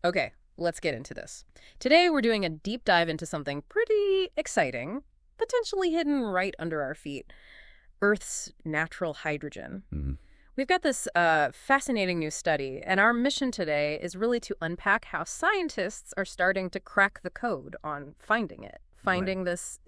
Okay, let's get into this. Today we're doing a deep dive into something pretty exciting, potentially hidden right under our feet, Earth's natural hydrogen. Mhm. We've got this fascinating new study, and our mission today is really to unpack how scientists are starting to crack the code on finding it, Right. finding this,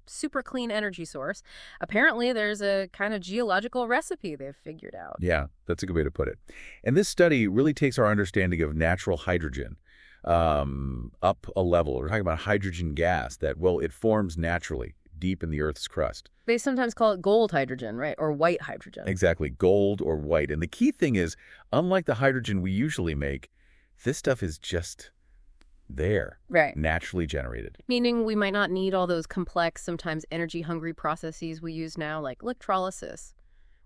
super clean energy source. Apparently, there's a kind of geological recipe they've figured out. Yeah, that's a good way to put it. And this study really takes our understanding of natural hydrogen up a level. We're talking about hydrogen gas that, well, it forms naturally deep in the Earth's crust. They sometimes call it gold hydrogen, right? Or white hydrogen. Exactly, gold or white. And the key thing is, unlike the hydrogen we usually make, this stuff is just there, Right. naturally generated. Meaning we might not need all those complex, sometimes energy-hungry processes we use now, like electrolysis,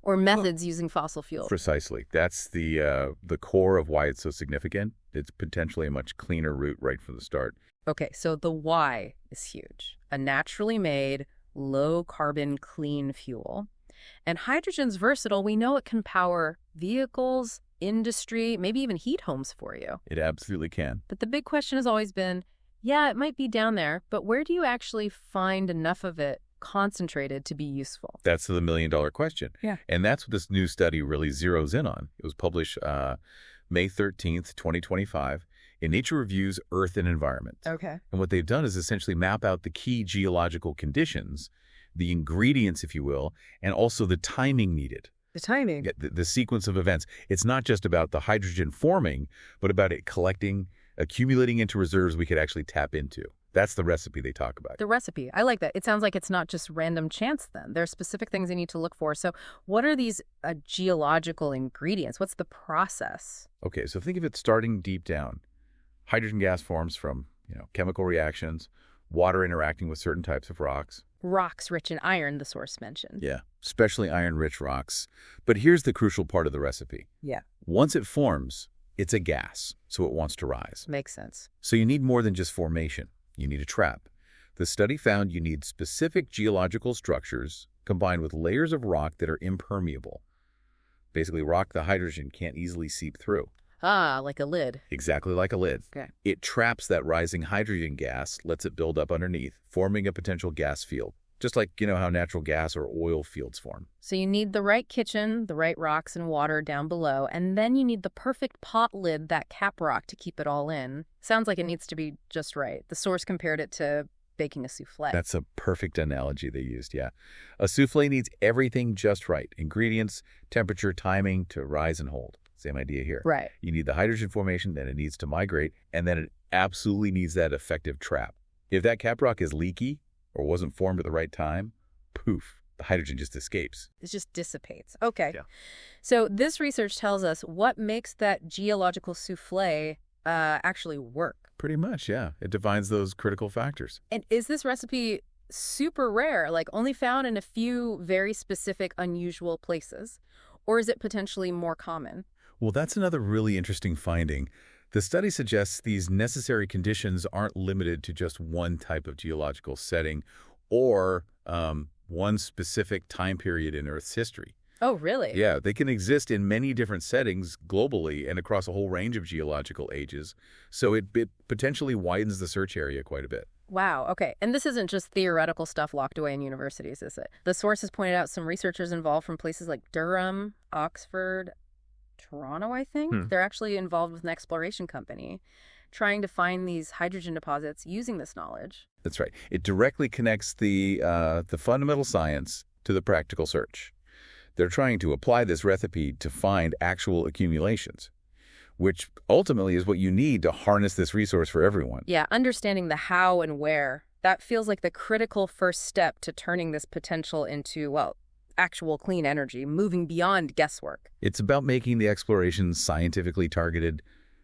or methods using fossil fuels. Precisely. That's the core of why it's so significant. It's potentially a much cleaner route right from the start. Okay, so the why is huge. A naturally made, low-carbon, clean fuel. And hydrogen's versatile. We know it can power vehicles, industry, maybe even heat homes for you. It absolutely can. But the big question has always been, yeah, it might be down there, but where do you actually find enough of it concentrated to be useful? That's the million-dollar question. Yeah. And that's what this new study really zeroes in on. It was published May 13th, 2025, in Nature Reviews Earth and Environment. Okay. And what they've done is essentially map out the key geological conditions, the ingredients, if you will, and also the timing needed. The timing. The sequence of events. It's not just about the hydrogen forming, but about it collecting, accumulating into reserves we could actually tap into. That's the recipe they talk about. The recipe. I like that. It sounds like it's not just random chance then. There are specific things you need to look for. So what are these geological ingredients? What's the process? Okay, so think of it starting deep down. Hydrogen gas forms from, chemical reactions, water interacting with certain types of rocks. Rocks rich in iron, the source mentioned. Yeah, especially iron-rich rocks. But here's the crucial part of the recipe. Yeah. Once it forms, it's a gas, so it wants to rise. Makes sense. So you need more than just formation. You need a trap. The study found you need specific geological structures combined with layers of rock that are impermeable. Basically, rock the hydrogen can't easily seep through. Ah, like a lid. Exactly like a lid. Okay. It traps that rising hydrogen gas, lets it build up underneath, forming a potential gas field. Just like, how natural gas or oil fields form. So you need the right kitchen, the right rocks and water down below, and then you need the perfect pot lid, that cap rock, to keep it all in. Sounds like it needs to be just right. The source compared it to baking a soufflé. That's a perfect analogy they used, yeah. A soufflé needs everything just right. Ingredients, temperature, timing to rise and hold. Same idea here. Right. You need the hydrogen formation, then it needs to migrate, and then it absolutely needs that effective trap. If that cap rock is leaky or wasn't formed at the right time, poof, the hydrogen just escapes. It just dissipates. Okay. Yeah. So this research tells us what makes that geological soufflé actually work. Pretty much, yeah. It defines those critical factors. And is this recipe super rare, like only found in a few very specific, unusual places? Or is it potentially more common? Well, that's another really interesting finding. The study suggests these necessary conditions aren't limited to just one type of geological setting or one specific time period in Earth's history. Oh, really? Yeah, they can exist in many different settings globally and across a whole range of geological ages. So it potentially widens the search area quite a bit. Wow, okay. And this isn't just theoretical stuff locked away in universities, is it? The source has pointed out some researchers involved from places like Durham, Oxford, Toronto, I think. They're actually involved with an exploration company trying to find these hydrogen deposits using this knowledge. That's right. It directly connects the fundamental science to the practical search. They're trying to apply this recipe to find actual accumulations, which ultimately is what you need to harness this resource for everyone. Yeah, understanding the how and where, that feels like the critical first step to turning this potential into, well, actual clean energy, moving beyond guesswork. It's about making the explorations scientifically targeted,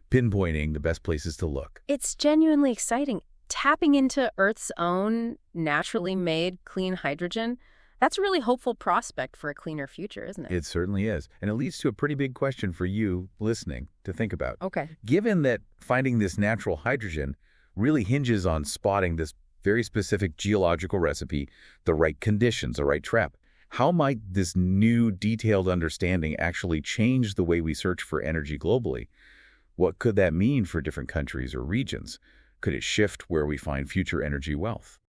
pinpointing the best places to look. It's genuinely exciting. Tapping into Earth's own naturally made clean hydrogen, that's a really hopeful prospect for a cleaner future, isn't it? It certainly is. And it leads to a pretty big question for you listening to think about. Okay. Given that finding this natural hydrogen really hinges on spotting this very specific geological recipe, the right conditions, the right trap, how might this new detailed understanding actually change the way we search for energy globally? What could that mean for different countries or regions? Could it shift where we find future energy wealth?